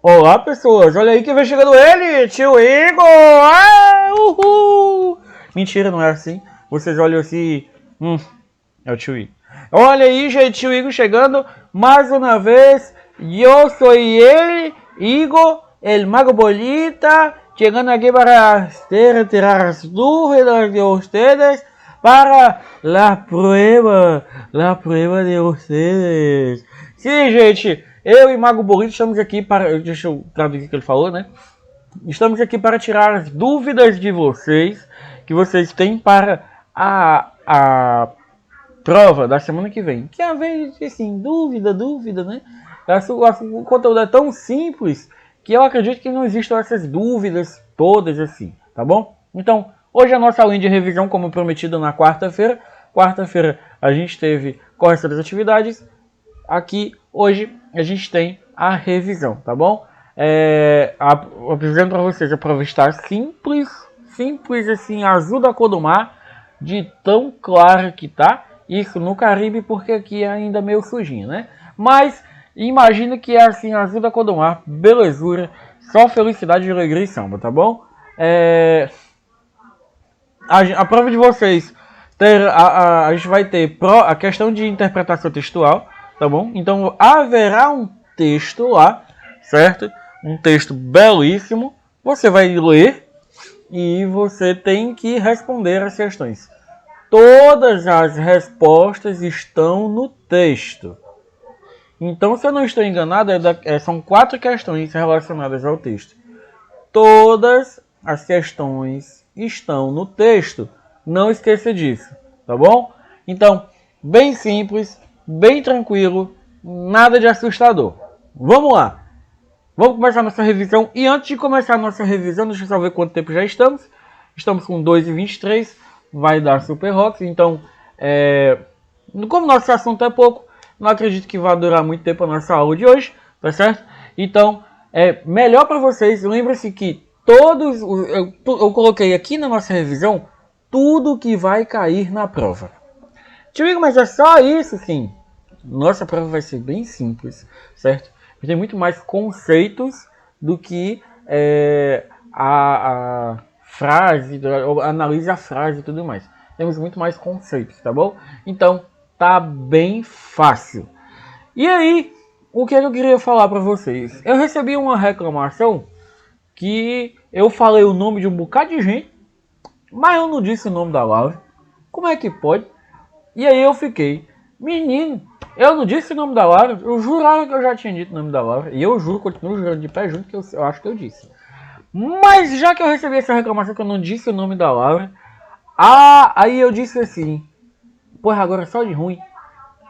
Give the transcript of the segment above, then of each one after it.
Olá pessoas, olha aí que vem chegando ele, tio Igor! Uhul! Mentira, não é assim. Vocês olham assim, é o tio Igor. Olha aí, gente, tio Igor chegando mais uma vez. Eu sou ele, Igor, el Mago Bolita, chegando aqui para tirar as dúvidas de vocês para a prueba de vocês. Sim, gente, eu e Mago Bolita estamos aqui para... Deixa eu traduzir o que ele falou, né? Estamos aqui para tirar as dúvidas de vocês, que vocês têm para a prova da semana que vem. Que às vezes, assim, dúvida, né? O conteúdo é tão simples que eu acredito que não existam essas dúvidas todas assim, tá bom? Então, hoje a nossa linha de revisão, como prometido na quarta-feira. Quarta-feira a gente teve correção das atividades. Aqui, hoje, a gente tem a revisão, tá bom? Apresento para vocês a prova está simples assim, azul da cor do mar, de tão claro que tá. Isso no Caribe, porque aqui é ainda meio sujinho, né? Mas imagina que é assim, azul da cor do mar, belezura, só felicidade, alegria e samba, tá bom? A prova de vocês, a gente vai ter a questão de interpretação textual, tá bom? Então haverá um texto lá, certo? Um texto belíssimo, você vai ler e você tem que responder as questões. Todas as respostas estão no texto. Então, se eu não estou enganado, são 4 questões relacionadas ao texto. Todas as questões estão no texto. Não esqueça disso, tá bom? Então, bem simples, bem tranquilo, nada de assustador. Vamos lá. Vamos começar nossa revisão. E antes de começar a nossa revisão, deixa eu só ver quanto tempo já estamos. Estamos com 2h23. Vai dar Super Rocks. Então, como nosso assunto é pouco, não acredito que vai durar muito tempo a nossa aula de hoje, tá certo? Então, melhor para vocês, lembre-se que eu coloquei aqui na nossa revisão tudo que vai cair na prova. Tio Igor, mas é só isso, sim. Nossa prova vai ser bem simples, certo? Tem muito mais conceitos do que a frase, analise a frase e tudo mais. Temos muito mais conceitos, tá bom? Então, tá bem fácil. E aí, o que eu queria falar para vocês? Eu recebi uma reclamação que eu falei o nome de um bocado de gente, mas eu não disse o nome da Laura. Como é que pode? E aí eu fiquei, menino, eu não disse o nome da Laura. Eu jurava que eu já tinha dito o nome da Laura. E eu juro, continuo jurando de pé junto que eu acho que eu disse. Mas já que eu recebi essa reclamação que eu não disse o nome da Laura, aí eu disse assim, porra, agora só de ruim,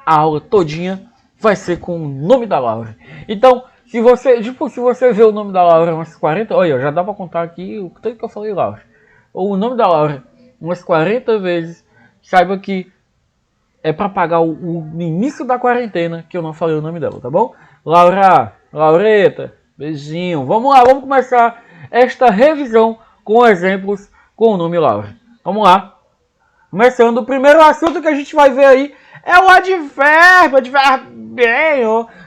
a aula todinha vai ser com o nome da Laura. Então, se você vê o nome da Laura umas 40, olha, já dá pra contar aqui o tanto que eu falei Laura. Ou o nome da Laura umas 40 vezes, saiba que é pra pagar o início da quarentena que eu não falei o nome dela, tá bom? Laureta, beijinho. Vamos lá, vamos começar esta revisão com exemplos com o nome Laura. Vamos lá. Começando, o primeiro assunto que a gente vai ver aí é o advérbio,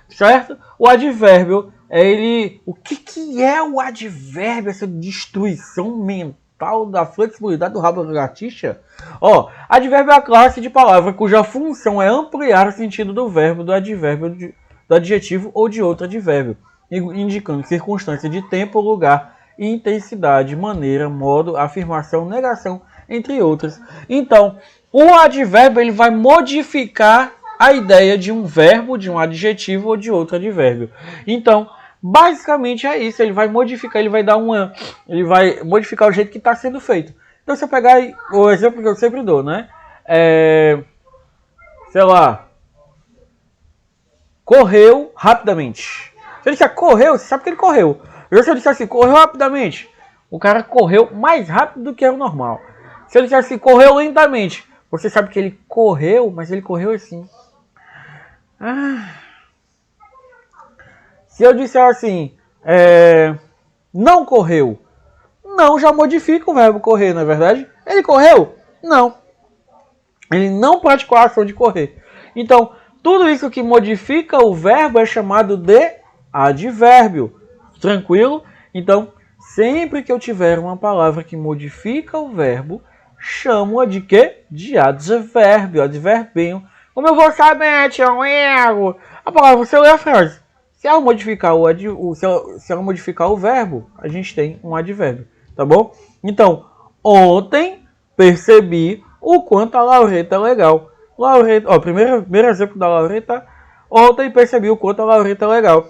certo? O advérbio, o que é o advérbio, essa destruição mental da flexibilidade do rabo da lagartixa? Advérbio é a classe de palavra cuja função é ampliar o sentido do verbo, do advérbio, do adjetivo ou de outro advérbio, indicando circunstância de tempo, lugar, intensidade, maneira, modo, afirmação, negação, entre outras. Então, o advérbio ele vai modificar a ideia de um verbo, de um adjetivo ou de outro advérbio. Então, basicamente é isso. Ele vai modificar, ele vai modificar o jeito que está sendo feito. Então, se eu pegar o exemplo que eu sempre dou, né? Sei lá, correu rapidamente. Se ele disser correu, você sabe que ele correu. Se eu disser assim, correu rapidamente, o cara correu mais rápido do que era o normal. Se ele disser assim, correu lentamente, você sabe que ele correu, mas ele correu assim. Se eu disser assim, não correu, não já modifica o verbo correr, não é verdade? Ele correu? Não. Ele não praticou a ação de correr. Então, tudo isso que modifica o verbo é chamado de advérbio. Tranquilo? Então, sempre que eu tiver uma palavra que modifica o verbo, chamo-a de quê? De advérbio, adverbinho. Como eu vou saber, tio Ego? A palavra, você lê a frase. Se ela modificar se ela modificar o verbo, a gente tem um advérbio, tá bom? Então, ontem percebi o quanto a Laureta é legal. Laureta, ó, primeiro exemplo da Laureta. Ontem percebi o quanto a Laureta é legal.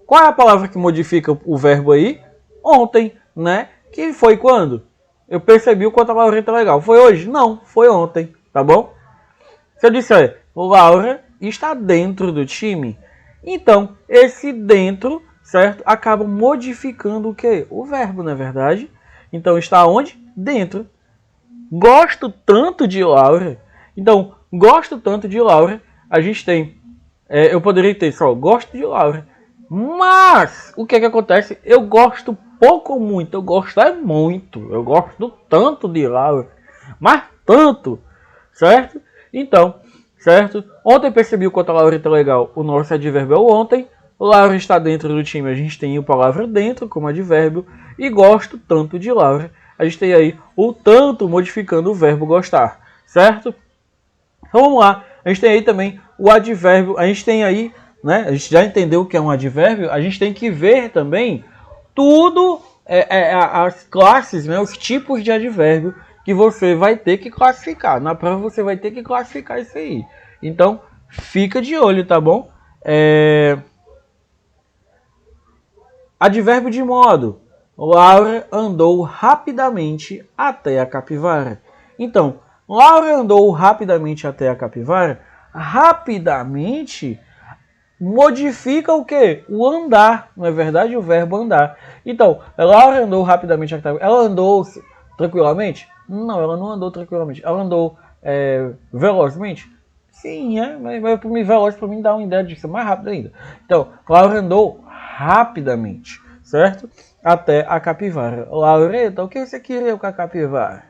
Qual é a palavra que modifica o verbo aí? Ontem, né? Que foi quando? Eu percebi o quanto a Laureta é legal. Foi hoje? Não, foi ontem, tá bom? Se eu disser, Laura está dentro do time, então esse dentro, certo? Acaba modificando o quê? O verbo, não é verdade? Então está onde? Dentro. Gosto tanto de Laura. Então, gosto tanto de Laura. A gente tem, eu poderia ter só, gosto de Laura. Mas, o que é que acontece? Eu gosto pouco ou muito. Eu gosto é muito. Eu gosto tanto de Laura. Mas tanto. Certo? Então, certo? Ontem percebi o quanto a Laura está legal. O nosso advérbio é o ontem. Laura está dentro do time. A gente tem a palavra dentro como advérbio. E gosto tanto de Laura. A gente tem aí o tanto modificando o verbo gostar. Certo? Então vamos lá. A gente tem aí também o advérbio. A gente tem aí, né? A gente já entendeu o que é um advérbio. A gente tem que ver também tudo, as classes, né? Os tipos de advérbio que você vai ter que classificar. Na prova você vai ter que classificar isso aí. Então, fica de olho, tá bom? Advérbio de modo. Laura andou rapidamente até a capivara. Então, Laura andou rapidamente até a capivara. Rapidamente modifica o quê? O andar, não é verdade? O verbo andar. Então, Laura andou rapidamente até a capivara. Ela andou tranquilamente? Não, ela não andou tranquilamente. Ela andou velozmente? Sim, mas para mim, veloz para mim dá uma ideia de ser mais rápido ainda. Então, Laura andou rapidamente, certo? Até a capivara. Laureta, o que você queria com a capivara?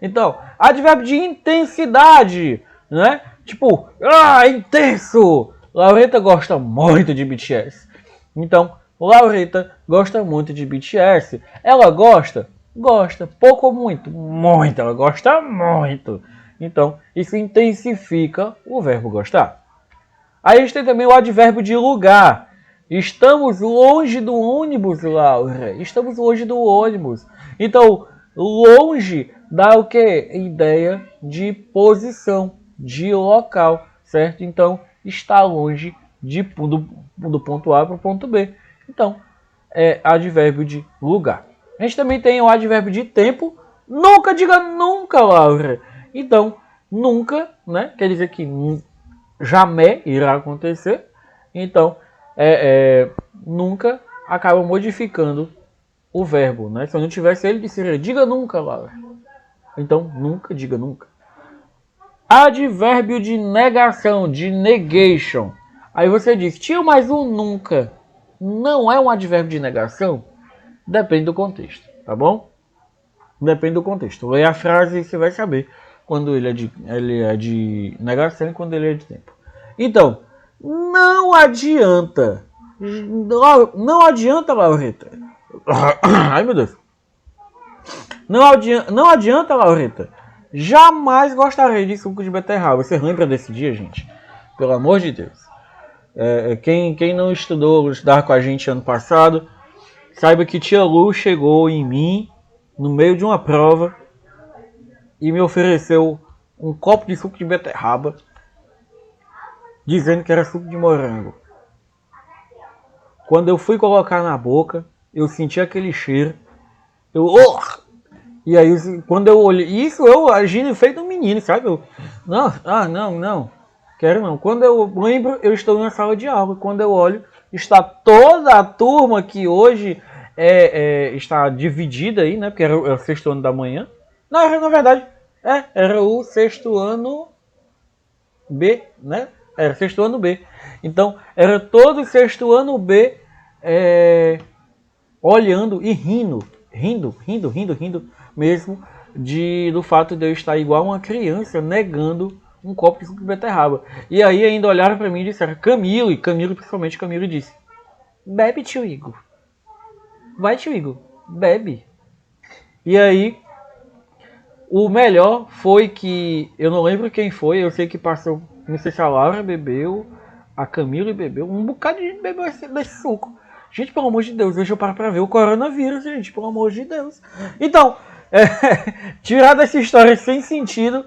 Então, advérbio de intensidade, né? Tipo, intenso! Laureta gosta muito de BTS. Então, Laureta gosta muito de BTS. Ela gosta? Gosta. Pouco ou muito? Muito. Ela gosta muito. Então, isso intensifica o verbo gostar. Aí a gente tem também o advérbio de lugar. Estamos longe do ônibus, Laura. Estamos longe do ônibus. Então, longe dá o quê? Ideia de posição, de local, certo? Então, está longe do ponto A para o ponto B. Então, é advérbio de lugar. A gente também tem o advérbio de tempo. Nunca diga nunca, Laura. Então, nunca, né? Quer dizer que jamais irá acontecer. Então, nunca acaba modificando o verbo, né? Se eu não tivesse ele, seria diga nunca, Laura. Então, nunca, diga nunca. Advérbio de negação, de negation. Aí você diz, tio, mas o nunca não é um advérbio de negação? Depende do contexto, tá bom? Depende do contexto. Leia a frase e você vai saber quando ele é de negação e quando ele é de tempo. Então, não adianta. Não adianta, Laureta. Ai, meu Deus. Não adianta, Laureta. Jamais gostarei de suco de beterraba. Você lembra desse dia, gente? Pelo amor de Deus. Quem não estudar com a gente ano passado, saiba que tia Lu chegou em mim no meio de uma prova e me ofereceu um copo de suco de beterraba, dizendo que era suco de morango. Quando eu fui colocar na boca, eu senti aquele cheiro. E aí, quando eu olhei, isso eu agindo feito um menino, sabe? Não, quero não. Quando eu lembro, eu estou na sala de aula. Quando eu olho, está toda a turma que hoje está dividida aí, né? Porque era o sexto ano da manhã. Não, na verdade, era o sexto ano B, né? Era sexto ano B. Então, era todo o sexto ano B olhando e rindo mesmo do fato de eu estar igual uma criança negando um copo de suco de beterraba. E aí ainda olharam para mim e disseram, Camilo principalmente Camilo disse, bebe, tio Igor. Vai, tio Igor, bebe. E aí, o melhor foi que, eu não lembro quem foi, eu sei que passou, não sei se a Laura bebeu, a Camila bebeu, um bocado de gente bebeu desse suco. Gente, pelo amor de Deus, deixa eu parar pra ver o coronavírus, gente, pelo amor de Deus. Então, tirar dessa história sem sentido,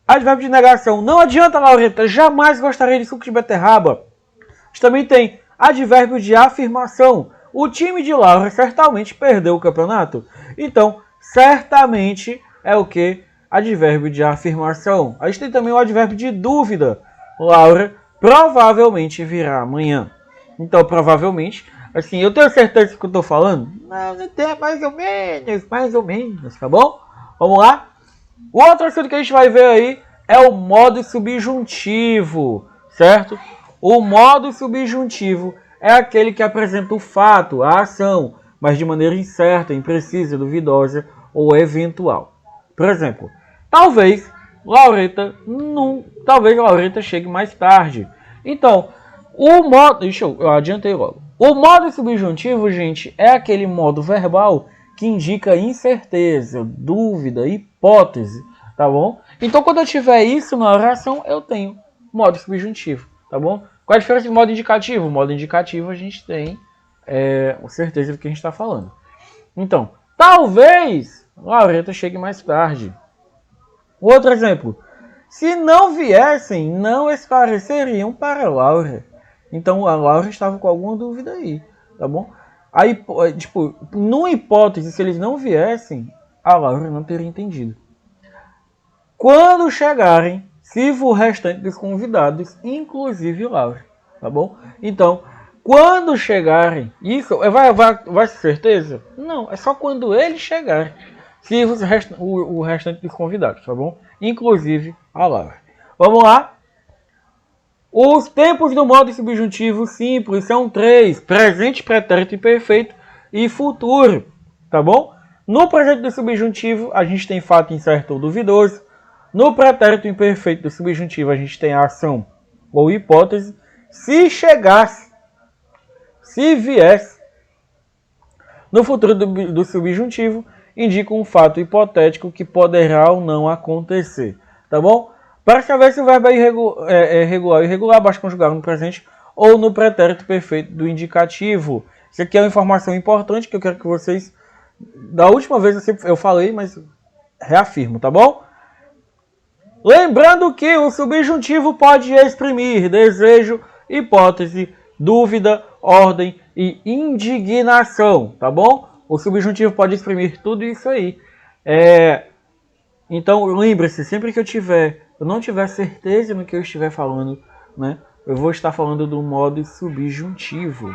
advérbio de negação. Não adianta, Laureta, jamais gostaria de suco de beterraba. A gente também tem advérbio de afirmação. O time de Laura certamente perdeu o campeonato. Então, certamente é o que? Advérbio de afirmação. A gente tem também o advérbio de dúvida. Laura provavelmente virá amanhã. Então, provavelmente, assim, eu tenho certeza do que eu estou falando? Não tem, mais ou menos, tá bom? Vamos lá? O outro assunto que a gente vai ver aí é o modo subjuntivo, certo? O modo subjuntivo é aquele que apresenta o fato, a ação, mas de maneira incerta, imprecisa, duvidosa ou eventual. Por exemplo, talvez Laureta chegue mais tarde. Então, o modo... eu adiantei logo. O modo subjuntivo, gente, é aquele modo verbal que indica incerteza, dúvida, hipótese, tá bom? Então, quando eu tiver isso na oração, eu tenho modo subjuntivo, tá bom? Qual a diferença de modo indicativo? O modo indicativo a gente tem certeza do que a gente está falando. Então, talvez Laureta chegue mais tarde. Outro exemplo. Se não viessem, não esclareceriam para Laura. Então, a Laura estava com alguma dúvida aí, tá bom? Aí, tipo, numa hipótese, se eles não viessem, a Laura não teria entendido. Quando chegarem, sirva o restante dos convidados, inclusive Laura, tá bom? Então, quando chegarem, isso vai ser certeza? Não, é só quando eles chegarem, sirva o restante dos convidados, tá bom? Inclusive a Laura. Vamos lá? Os tempos do modo subjuntivo simples são 3: presente, pretérito imperfeito e futuro, tá bom? No presente do subjuntivo, a gente tem fato incerto ou duvidoso. No pretérito imperfeito do subjuntivo, a gente tem a ação ou hipótese. Se chegasse, se viesse. No futuro do subjuntivo, indica um fato hipotético que poderá ou não acontecer, tá bom? Para saber se o verbo é regular ou irregular, basta conjugar no presente ou no pretérito perfeito do indicativo. Isso aqui é uma informação importante que eu quero que vocês... Da última vez eu falei, mas reafirmo, tá bom? Lembrando que o subjuntivo pode exprimir desejo, hipótese, dúvida, ordem e indignação, tá bom? O subjuntivo pode exprimir tudo isso aí. Então, lembre-se, sempre que eu não tiver certeza no que eu estiver falando, né, eu vou estar falando do modo subjuntivo.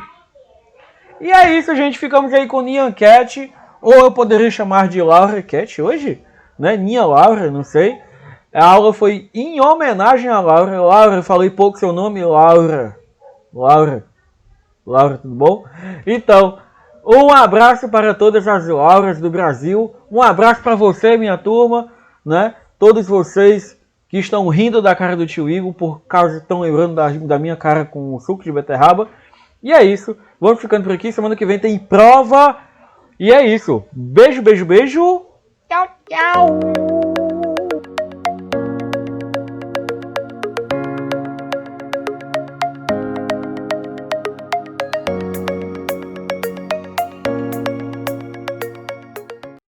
E é isso, gente. Ficamos aí com Nyan Cat, ou eu poderia chamar de Laura Cat hoje, né? Nyan Laura, não sei. A aula foi em homenagem a Laura. Laura, eu falei pouco seu nome, Laura, tudo bom? Então, um abraço para todas as Lauras do Brasil. Um abraço para você, minha turma, né? Todos vocês que estão rindo da cara do tio Igor por causa estão lembrando da minha cara com o suco de beterraba. E é isso. Vamos ficando por aqui. Semana que vem tem prova. E é isso. Beijo, beijo, beijo. Tchau, tchau.